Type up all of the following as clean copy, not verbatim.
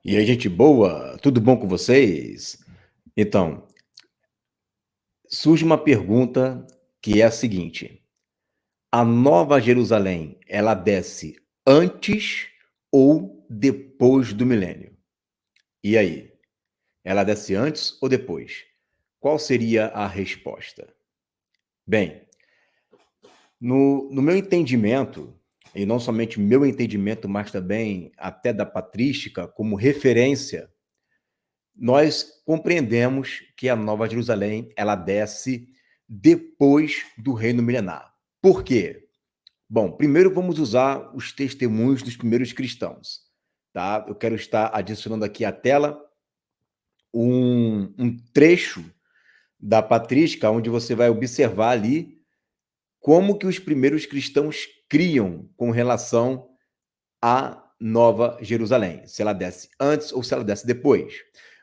E aí, gente boa, tudo bom com vocês? Então, surge uma pergunta que é a seguinte: a Nova Jerusalém, ela desce antes ou depois do milênio? E aí, ela desce antes ou depois? Qual seria a resposta? Bem, no meu entendimento, e não somente meu entendimento, mas também até da patrística, como referência, nós compreendemos que a Nova Jerusalém ela desce depois do reino milenar. Por quê? Bom, primeiro vamos usar os testemunhos dos primeiros cristãos, tá? Eu quero estar adicionando aqui à tela um trecho da patrística onde você vai observar ali como que os primeiros cristãos criam com relação à Nova Jerusalém, se ela desce antes ou se ela desce depois.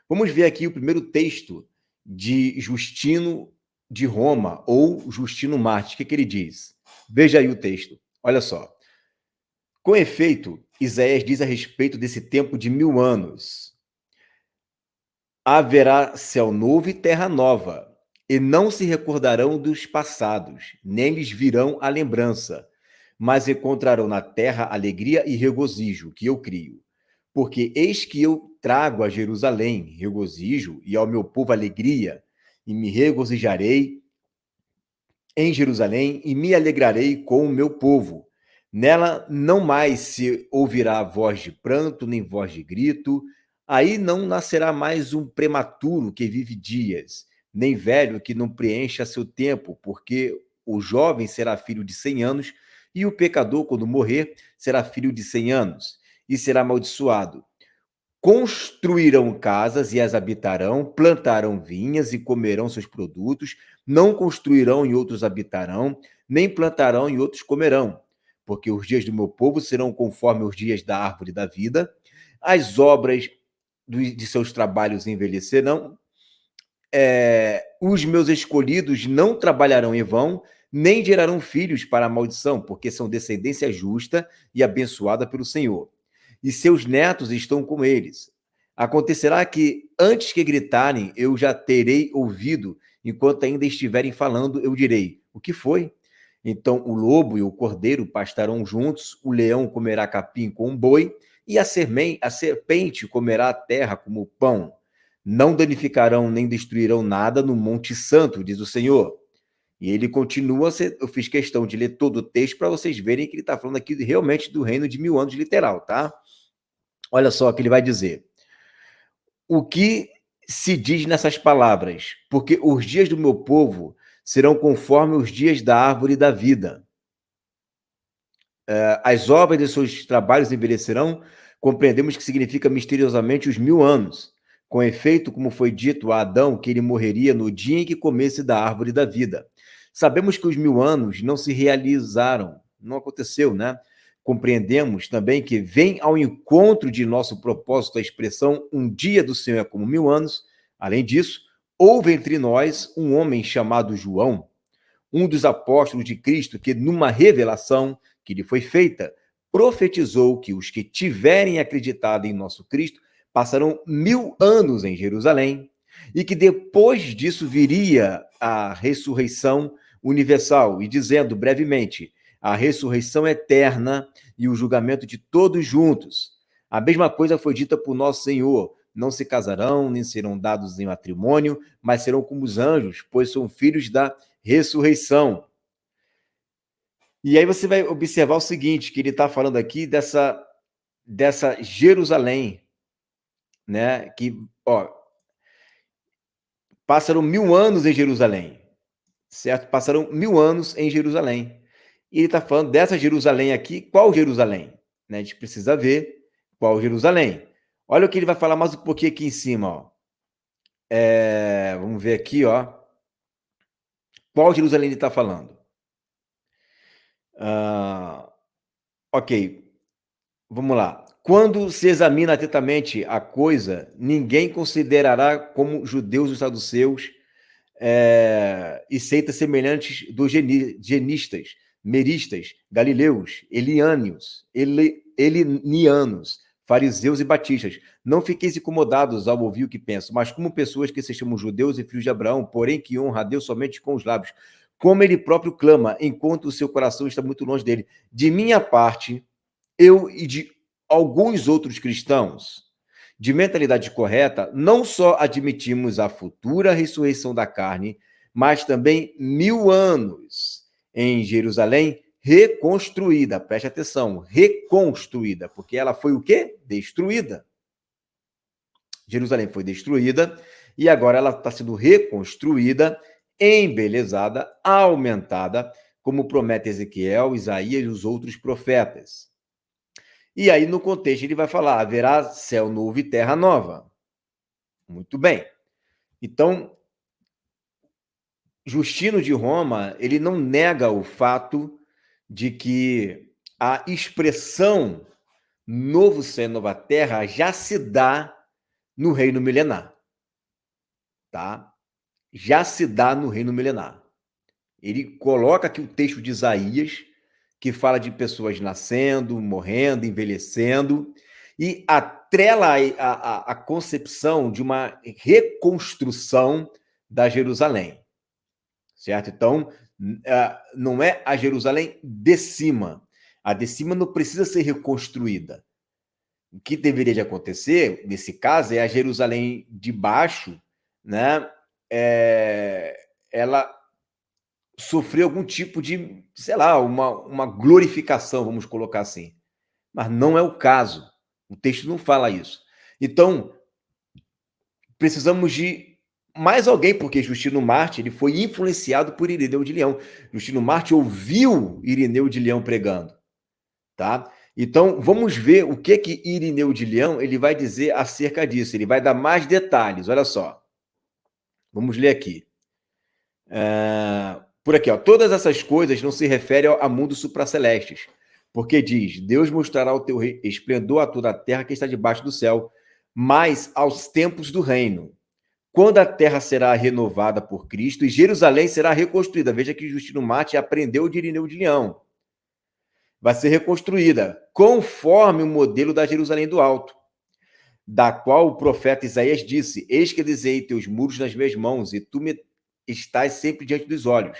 Vamos ver aqui o primeiro texto de Justino de Roma, ou Justino Mártir. O que ele diz? Veja aí o texto. Olha só. Com efeito, Isaías diz a respeito desse tempo de 1000 anos: haverá céu novo e terra nova, e não se recordarão dos passados, nem lhes virão a lembrança, mas encontrarão na terra alegria e regozijo, que eu crio. Porque eis que eu trago a Jerusalém regozijo, e ao meu povo alegria, e me regozijarei em Jerusalém, e me alegrarei com o meu povo. Nela não mais se ouvirá voz de pranto, nem voz de grito. Aí não nascerá mais um prematuro que vive dias, nem velho que não preencha seu tempo, porque o jovem será filho de 100 anos, e o pecador, quando morrer, será filho de 100 anos, e será amaldiçoado. Construirão casas e as habitarão, plantarão vinhas e comerão seus produtos, não construirão e outros habitarão, nem plantarão e outros comerão, porque os dias do meu povo serão conforme os dias da árvore da vida, as obras de seus trabalhos envelhecerão, os meus escolhidos não trabalharão em vão, nem gerarão filhos para a maldição, porque são descendência justa e abençoada pelo Senhor. E seus netos estão com eles. Acontecerá que, antes que gritarem, eu já terei ouvido, enquanto ainda estiverem falando, eu direi: o que foi? Então o lobo e o cordeiro pastarão juntos, o leão comerá capim com o boi, e a serpente comerá a terra como pão. Não danificarão nem destruirão nada no Monte Santo, diz o Senhor. E ele continua, eu fiz questão de ler todo o texto para vocês verem que ele está falando aqui realmente do reino de 1000 anos literal, tá? Olha só o que ele vai dizer. O que se diz nessas palavras? Porque os dias do meu povo serão conforme os dias da árvore da vida. As obras de seus trabalhos envelhecerão, compreendemos que significa misteriosamente os 1000 anos. Com efeito, como foi dito a Adão, que ele morreria no dia em que comesse da árvore da vida. Sabemos que os 1000 anos não se realizaram, não aconteceu, né? Compreendemos também que vem ao encontro de nosso propósito a expressão um dia do Senhor é como 1000 anos. Além disso, houve entre nós um homem chamado João, um dos apóstolos de Cristo, que numa revelação que lhe foi feita, profetizou que os que tiverem acreditado em nosso Cristo passarão 1000 anos em Jerusalém, e que depois disso viria a ressurreição universal, e dizendo brevemente, a ressurreição eterna e o julgamento de todos juntos. A mesma coisa foi dita por nosso Senhor: não se casarão, nem serão dados em matrimônio, mas serão como os anjos, pois são filhos da ressurreição. E aí você vai observar o seguinte, que ele está falando aqui dessa Jerusalém, né? Que, ó, passaram 1000 anos em Jerusalém, certo? Passaram 1000 anos em Jerusalém. E ele está falando dessa Jerusalém aqui. Qual Jerusalém? Né? A gente precisa ver qual Jerusalém. Olha o que ele vai falar mais um pouquinho aqui em cima, ó. Vamos ver aqui, ó. Qual Jerusalém ele está falando? Ok, vamos lá. Quando se examina atentamente a coisa, ninguém considerará como judeus os saduceus e seitas semelhantes dos genistas, meristas, galileus, elinianos, fariseus e batistas. Não fiqueis incomodados ao ouvir o que penso, mas como pessoas que se chamam judeus e filhos de Abraão, porém que honram a Deus somente com os lábios, como ele próprio clama, enquanto o seu coração está muito longe dele. De minha parte, eu e de alguns outros cristãos de mentalidade correta, não só admitimos a futura ressurreição da carne, mas também 1000 anos em Jerusalém reconstruída. Preste atenção, reconstruída, porque ela foi o quê? Destruída. Jerusalém foi destruída e agora ela está sendo reconstruída, embelezada, aumentada, como promete Ezequiel, Isaías e os outros profetas. E aí, no contexto, ele vai falar: haverá céu novo e terra nova. Muito bem. Então, Justino de Roma, ele não nega o fato de que a expressão novo céu e nova terra já se dá no reino milenar. Tá? Já se dá no reino milenar. Ele coloca aqui o texto de Isaías, que fala de pessoas nascendo, morrendo, envelhecendo, e atrela a concepção de uma reconstrução da Jerusalém, certo? Então, não é a Jerusalém de cima. A de cima não precisa ser reconstruída. O que deveria de acontecer, nesse caso, é a Jerusalém de baixo, né? Ela sofreu algum tipo de, sei lá, uma glorificação, vamos colocar assim. Mas não é o caso. O texto não fala isso. Então, precisamos de mais alguém, porque Justino Marte ele foi influenciado por Irineu de Leão. Justino Marte ouviu Irineu de Leão pregando, tá? Então, vamos ver o que Irineu de Leão ele vai dizer acerca disso. Ele vai dar mais detalhes, olha só. Vamos ler aqui. Por aqui, ó. Todas essas coisas não se referem a mundos supracelestes, porque diz: Deus mostrará o teu esplendor a toda a terra que está debaixo do céu, mas aos tempos do reino, quando a terra será renovada por Cristo e Jerusalém será reconstruída. Veja que Justino Marte aprendeu de Irineu de Leão. Vai ser reconstruída conforme o modelo da Jerusalém do Alto, da qual o profeta Isaías disse: Eis que desenhei teus muros nas minhas mãos, e tu me estás sempre diante dos olhos.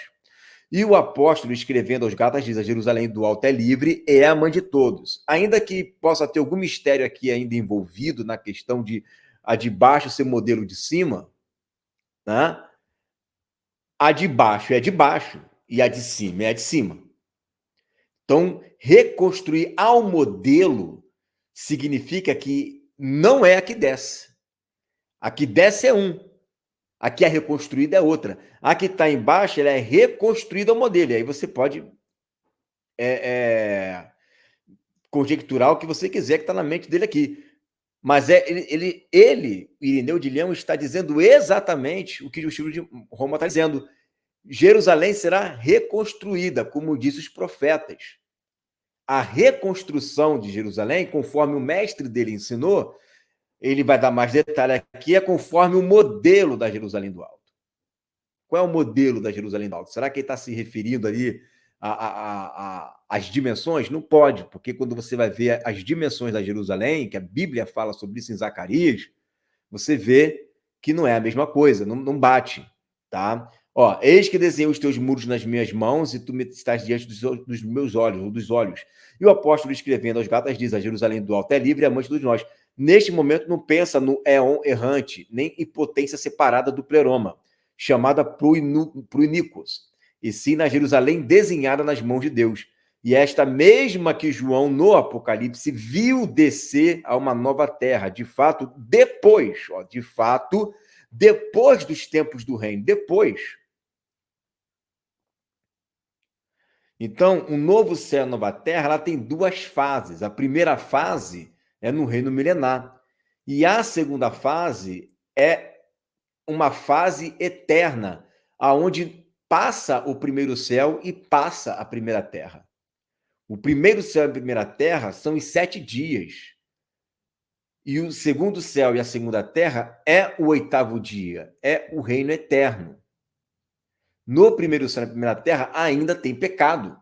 E o apóstolo, escrevendo aos Gálatas, diz: a Jerusalém do Alto é livre, é a mãe de todos. Ainda que possa ter algum mistério aqui ainda envolvido na questão de a de baixo ser modelo de cima, né? A de baixo é de baixo e a de cima é a de cima. Então, reconstruir ao modelo significa que não é a que desce. A que desce é um. A que é reconstruída é outra. A que está embaixo ela é reconstruída ao modelo. E aí você pode conjecturar o que você quiser que está na mente dele aqui. Mas Irineu de Leão, está dizendo exatamente o que Justino de Roma está dizendo. Jerusalém será reconstruída, como dizem os profetas. A reconstrução de Jerusalém, conforme o mestre dele ensinou, ele vai dar mais detalhe aqui, é conforme o modelo da Jerusalém do Alto. Qual é o modelo da Jerusalém do Alto? Será que ele está se referindo ali às dimensões? Não pode, porque quando você vai ver as dimensões da Jerusalém, que a Bíblia fala sobre isso em Zacarias, você vê que não é a mesma coisa, não bate, tá? Ó, eis que desenhei os teus muros nas minhas mãos e tu me estás diante dos meus olhos, ou dos olhos. E o apóstolo escrevendo aos Gálatas diz: a Jerusalém do Alto é livre e amante de nós. Neste momento não pensa no éon errante, nem em potência separada do pleroma, chamada Pruinicos, e sim na Jerusalém desenhada nas mãos de Deus. E esta mesma que João, no Apocalipse, viu descer a uma nova terra, de fato, depois dos tempos do reino, depois. Então, o novo céu e a nova terra, ela tem duas fases. A primeira fase é no reino milenar. E a segunda fase é uma fase eterna, aonde passa o primeiro céu e passa a primeira terra. O primeiro céu e a primeira terra são os 7 dias. E o segundo céu e a segunda terra é o 8º dia, é o reino eterno. No primeiro céu e na primeira terra ainda tem pecado.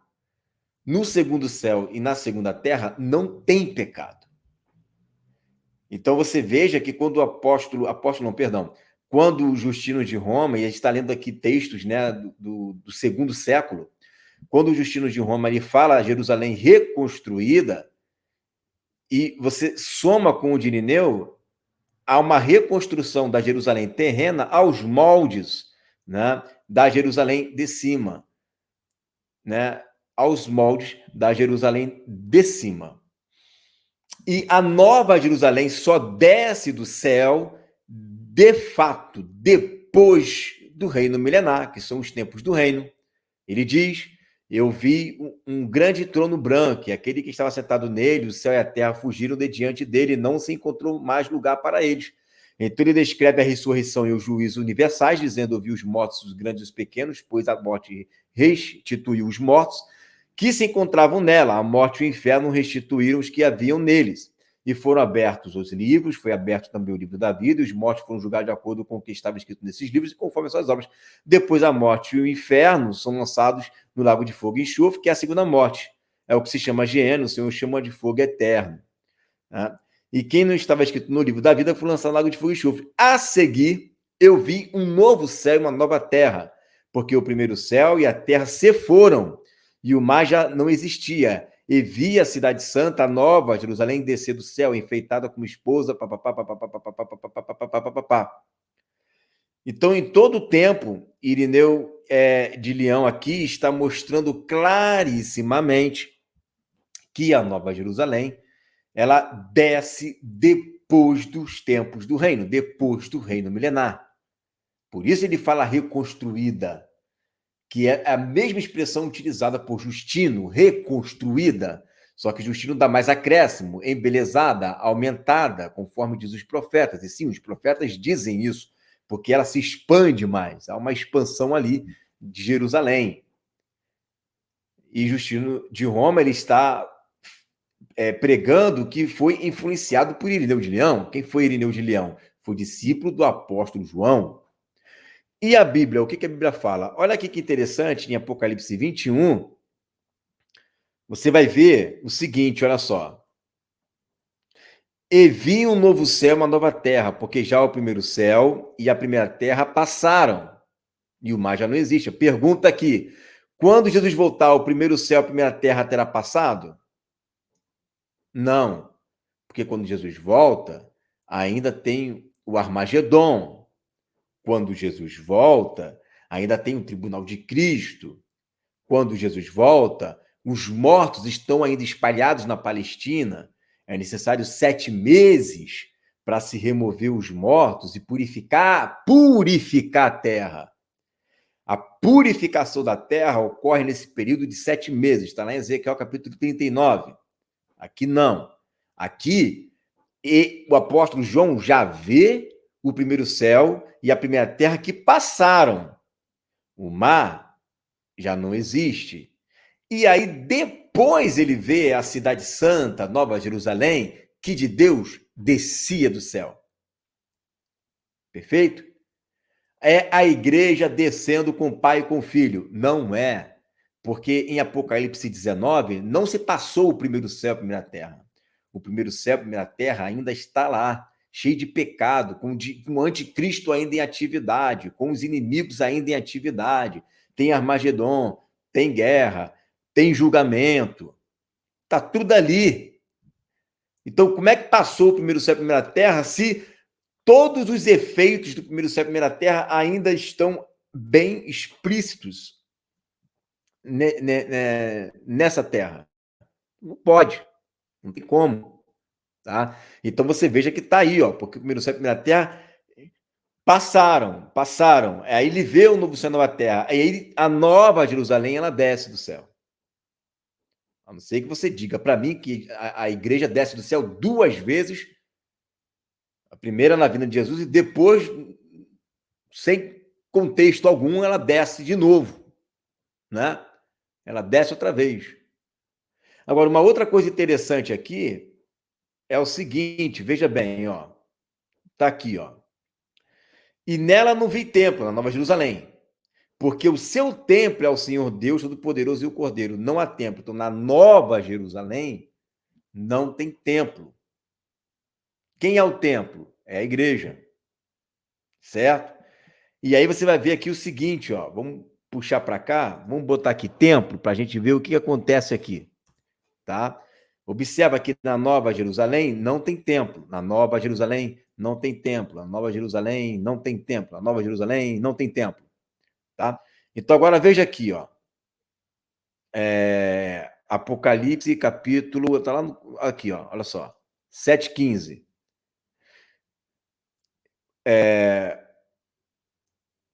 No segundo céu e na segunda terra não tem pecado. Então você veja que quando o apóstolo não, perdão, quando o Justino de Roma, e a gente está lendo aqui textos, né, do segundo século, quando o Justino de Roma ele fala Jerusalém reconstruída, e você soma com o de Irineu, há uma reconstrução da Jerusalém terrena aos moldes, né, da Jerusalém de cima, né, aos moldes da Jerusalém de cima. E a nova Jerusalém só desce do céu, de fato, depois do reino milenar, que são os tempos do reino. Ele diz: eu vi um grande trono branco, e aquele que estava sentado nele, o céu e a terra fugiram de diante dele, e não se encontrou mais lugar para eles. Então ele descreve a ressurreição e o juízo universais, dizendo: eu vi os mortos, os grandes e os pequenos, pois a morte restituiu os mortos que se encontravam nela. A morte e o inferno restituíram os que haviam neles. E foram abertos os livros, foi aberto também o livro da vida, e os mortos foram julgados de acordo com o que estava escrito nesses livros e conforme as suas obras. Depois a morte e o inferno são lançados no lago de fogo e enxofre, que é a segunda morte. É o que se chama Geena, o Senhor chama de fogo eterno. Tá? E quem não estava escrito no livro da vida foi lançado no lago de fogo e enxofre. A seguir, eu vi um novo céu e uma nova terra, porque o primeiro céu e a terra se foram, e o mar já não existia. E vi a cidade santa, a nova Jerusalém, descer do céu, enfeitada como esposa. Então, em todo o tempo, Irineu de Leão aqui está mostrando clarissimamente que a Nova Jerusalém ela desce depois dos tempos do reino, depois do reino milenar. Por isso ele fala reconstruída, que é a mesma expressão utilizada por Justino, reconstruída, só que Justino dá mais acréscimo, embelezada, aumentada, conforme diz os profetas. E sim, os profetas dizem isso, porque ela se expande mais, há uma expansão ali de Jerusalém. E Justino de Roma ele está pregando que foi influenciado por Irineu de Leão. Quem foi Irineu de Leão? Foi discípulo do apóstolo João. E a Bíblia, o que a Bíblia fala? Olha aqui que interessante, em Apocalipse 21, você vai ver o seguinte, olha só. E vi um novo céu e uma nova terra, porque já o primeiro céu e a primeira terra passaram, e o mar já não existe. Pergunta aqui, quando Jesus voltar, o primeiro céu e a primeira terra terá passado? Não, porque quando Jesus volta, ainda tem o Armagedon. Quando Jesus volta, ainda tem o tribunal de Cristo. Quando Jesus volta, os mortos estão ainda espalhados na Palestina. É necessário 7 meses para se remover os mortos e purificar a terra. A purificação da terra ocorre nesse período de 7 meses. Está lá em Ezequiel capítulo 39. Aqui não. Aqui, o apóstolo João já vê o primeiro céu e a primeira terra que passaram. O mar já não existe. E aí, depois ele vê a cidade santa, Nova Jerusalém, que de Deus descia do céu. Perfeito? É a igreja descendo com o pai e com o filho. Não é. Porque em Apocalipse 19, não se passou o primeiro céu e a primeira terra. O primeiro céu e a primeira terra ainda está lá, cheio de pecado, com o anticristo ainda em atividade, com os inimigos ainda em atividade. Tem Armagedon, tem guerra, tem julgamento. Está tudo ali. Então, como é que passou o primeiro céu e a primeira terra se todos os efeitos do primeiro céu e a primeira terra ainda estão bem explícitos nessa terra? Não pode, não tem como. Tá? Então você veja que está aí, ó, porque o primeiro céu e a primeira terra passaram. Aí ele vê o novo céu e a nova terra. Aí a nova Jerusalém ela desce do céu. A não ser que você diga para mim que a igreja desce do céu 2 vezes, a primeira na vinda de Jesus e depois, sem contexto algum, ela desce de novo, né? Ela desce outra vez. Agora, uma outra coisa interessante aqui é o seguinte, veja bem, ó. Tá aqui, ó. E nela não vi templo, na Nova Jerusalém, porque o seu templo é o Senhor Deus Todo-Poderoso e o Cordeiro. Não há templo. Então, na Nova Jerusalém, não tem templo. Quem é o templo? É a igreja, certo? E aí você vai ver aqui o seguinte, ó, vamos puxar para cá, vamos botar aqui templo para a gente ver o que acontece aqui, tá? Observa que na Nova Jerusalém não tem templo, na Nova Jerusalém não tem templo, na Nova Jerusalém não tem templo, na Nova Jerusalém não tem templo, tá? Então agora veja aqui, ó, Apocalipse capítulo, tá lá aqui, ó, olha só, 7:15.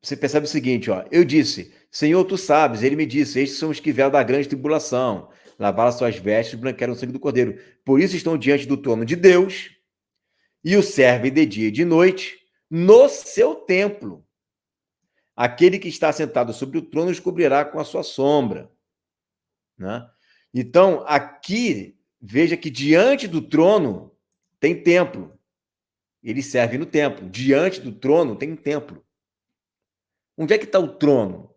Você percebe o seguinte, ó, eu disse, Senhor, tu sabes, ele me disse, estes são os que vieram da grande tribulação, lavaram suas vestes, branquearam o sangue do Cordeiro. Por isso estão diante do trono de Deus e o servem de dia e de noite no seu templo. Aquele que está sentado sobre o trono os cobrirá com a sua sombra. Né? Então, aqui, veja que diante do trono tem templo. Ele serve no templo. Diante do trono tem um templo. Onde é que está o trono?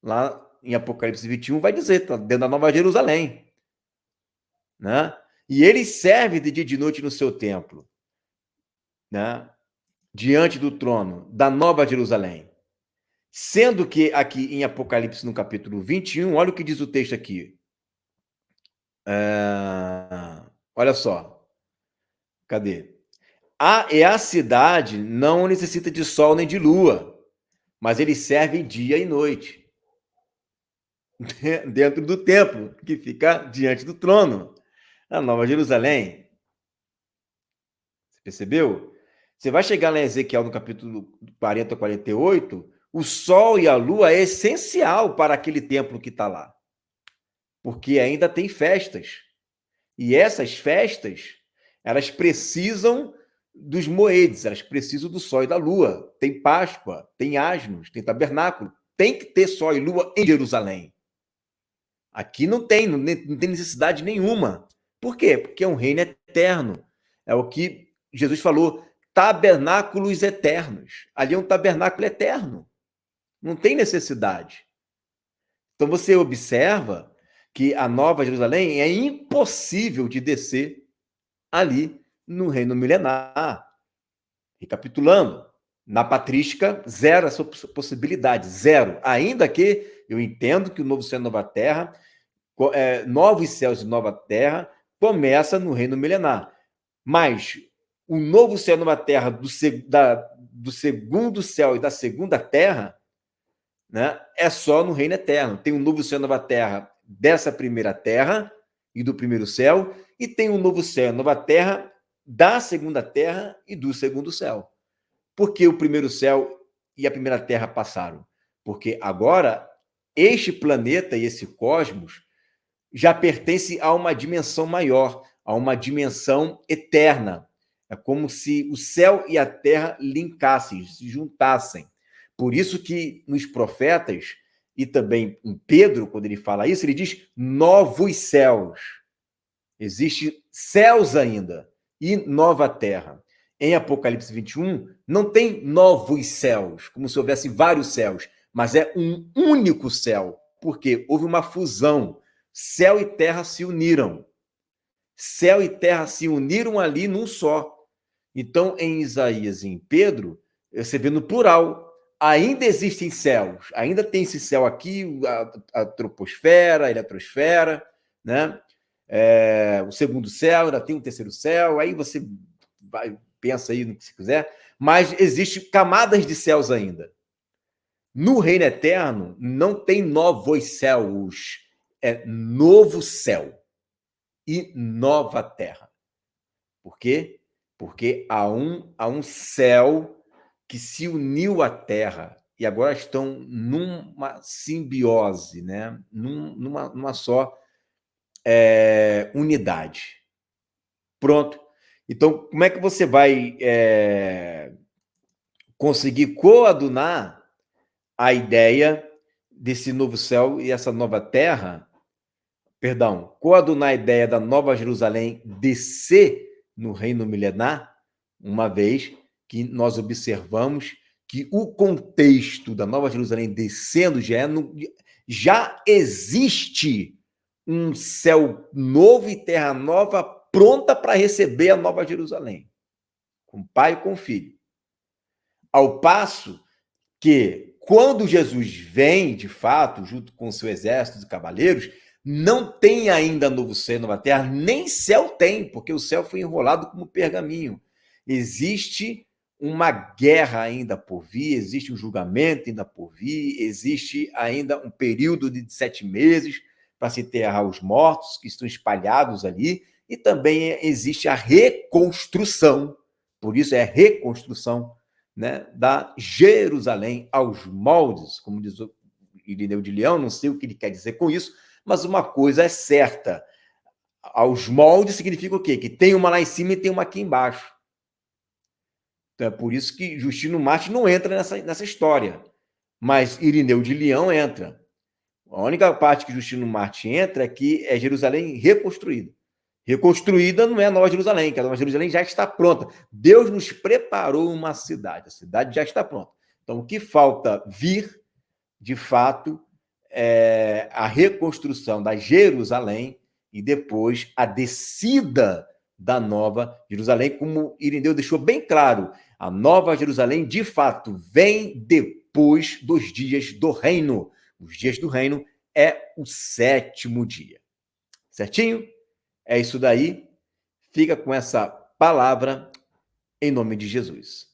Lá em Apocalipse 21 vai dizer, está dentro da Nova Jerusalém. Né? E ele serve de dia e de noite no seu templo. Né? Diante do trono da Nova Jerusalém. Sendo que aqui em Apocalipse, no capítulo 21, olha o que diz o texto aqui. Olha só. Cadê? A cidade não necessita de sol nem de lua, mas eles servem dia e noite. Dentro do templo, que fica diante do trono. A Nova Jerusalém. Você percebeu? Você vai chegar lá em Ezequiel, no capítulo 40 a 48, o sol e a lua é essencial para aquele templo que está lá. Porque ainda tem festas. E essas festas, elas precisam dos moedes, elas precisam do sol e da lua. Tem Páscoa, tem asnos, tem tabernáculo. Tem que ter sol e lua em Jerusalém. Aqui não tem necessidade nenhuma. Por quê? Porque é um reino eterno. É o que Jesus falou, tabernáculos eternos. Ali é um tabernáculo eterno. Não tem necessidade. Então você observa que a Nova Jerusalém é impossível de descer ali no reino milenar. Recapitulando, na patrística, zero essa possibilidade, zero. Ainda que eu entendo que o novo céu e nova terra, novos céus e nova terra, começa no reino milenar. Mas o novo céu e nova terra do segundo céu e da segunda terra, né, é só no reino eterno. Tem um novo céu e nova terra dessa primeira terra e do primeiro céu, e tem um novo céu e nova terra da segunda terra e do segundo céu. Por que o primeiro céu e a primeira terra passaram? Porque agora este planeta e esse cosmos já pertence a uma dimensão maior, a uma dimensão eterna. É como se o céu e a terra linkassem, se juntassem. Por isso que nos profetas, e também em Pedro, quando ele fala isso, ele diz novos céus. Existem céus ainda e nova terra. Em Apocalipse 21, não tem novos céus, como se houvesse vários céus, mas é um único céu, porque houve uma fusão. Céu e terra se uniram. Céu e terra se uniram ali num só. Então, em Isaías e em Pedro, você vê no plural, ainda existem céus, ainda tem esse céu aqui, a troposfera, a eletrosfera, né? O segundo céu, ainda tem um terceiro céu, aí você pensa aí no que você quiser, mas existem camadas de céus ainda. No reino eterno, não tem novos céus, é novo céu e nova terra. Por quê? Porque há um céu que se uniu à terra e agora estão numa simbiose, né? numa só unidade. Pronto. Então, como é que você vai conseguir coadunar a ideia desse novo céu e essa nova terra? Perdão, coadunar a ideia da Nova Jerusalém descer no reino milenar, uma vez que nós observamos que o contexto da Nova Jerusalém descendo já existe um céu novo e terra nova pronta para receber a Nova Jerusalém. com o Pai e com o Filho. Ao passo que, quando Jesus vem, de fato, junto com o seu exército de cavaleiros, não tem ainda novo céu e nova terra, nem céu tem, porque o céu foi enrolado como pergaminho. Existe uma guerra ainda por vir, existe um julgamento ainda por vir, existe ainda um período de 7 meses para se enterrar os mortos que estão espalhados ali, e também existe a reconstrução, por isso é reconstrução, né, da Jerusalém aos moldes, como diz o Irineu de Leão, não sei o que ele quer dizer com isso, mas uma coisa é certa, aos moldes significa o quê? Que tem uma lá em cima e tem uma aqui embaixo. Então é por isso que Justino Mártir não entra nessa história, mas Irineu de Leão entra. A única parte que Justino Mártir entra é que é Jerusalém reconstruída. Reconstruída não é a Nova Jerusalém, que a Nova Jerusalém já está pronta. Deus nos preparou uma cidade, a cidade já está pronta. Então, o que falta vir, de fato, é a reconstrução da Jerusalém e depois a descida da Nova Jerusalém, como Irineu deixou bem claro. A Nova Jerusalém, de fato, vem depois dos dias do reino. Os dias do reino é o 7º dia. Certinho? É isso daí. Fica com essa palavra em nome de Jesus.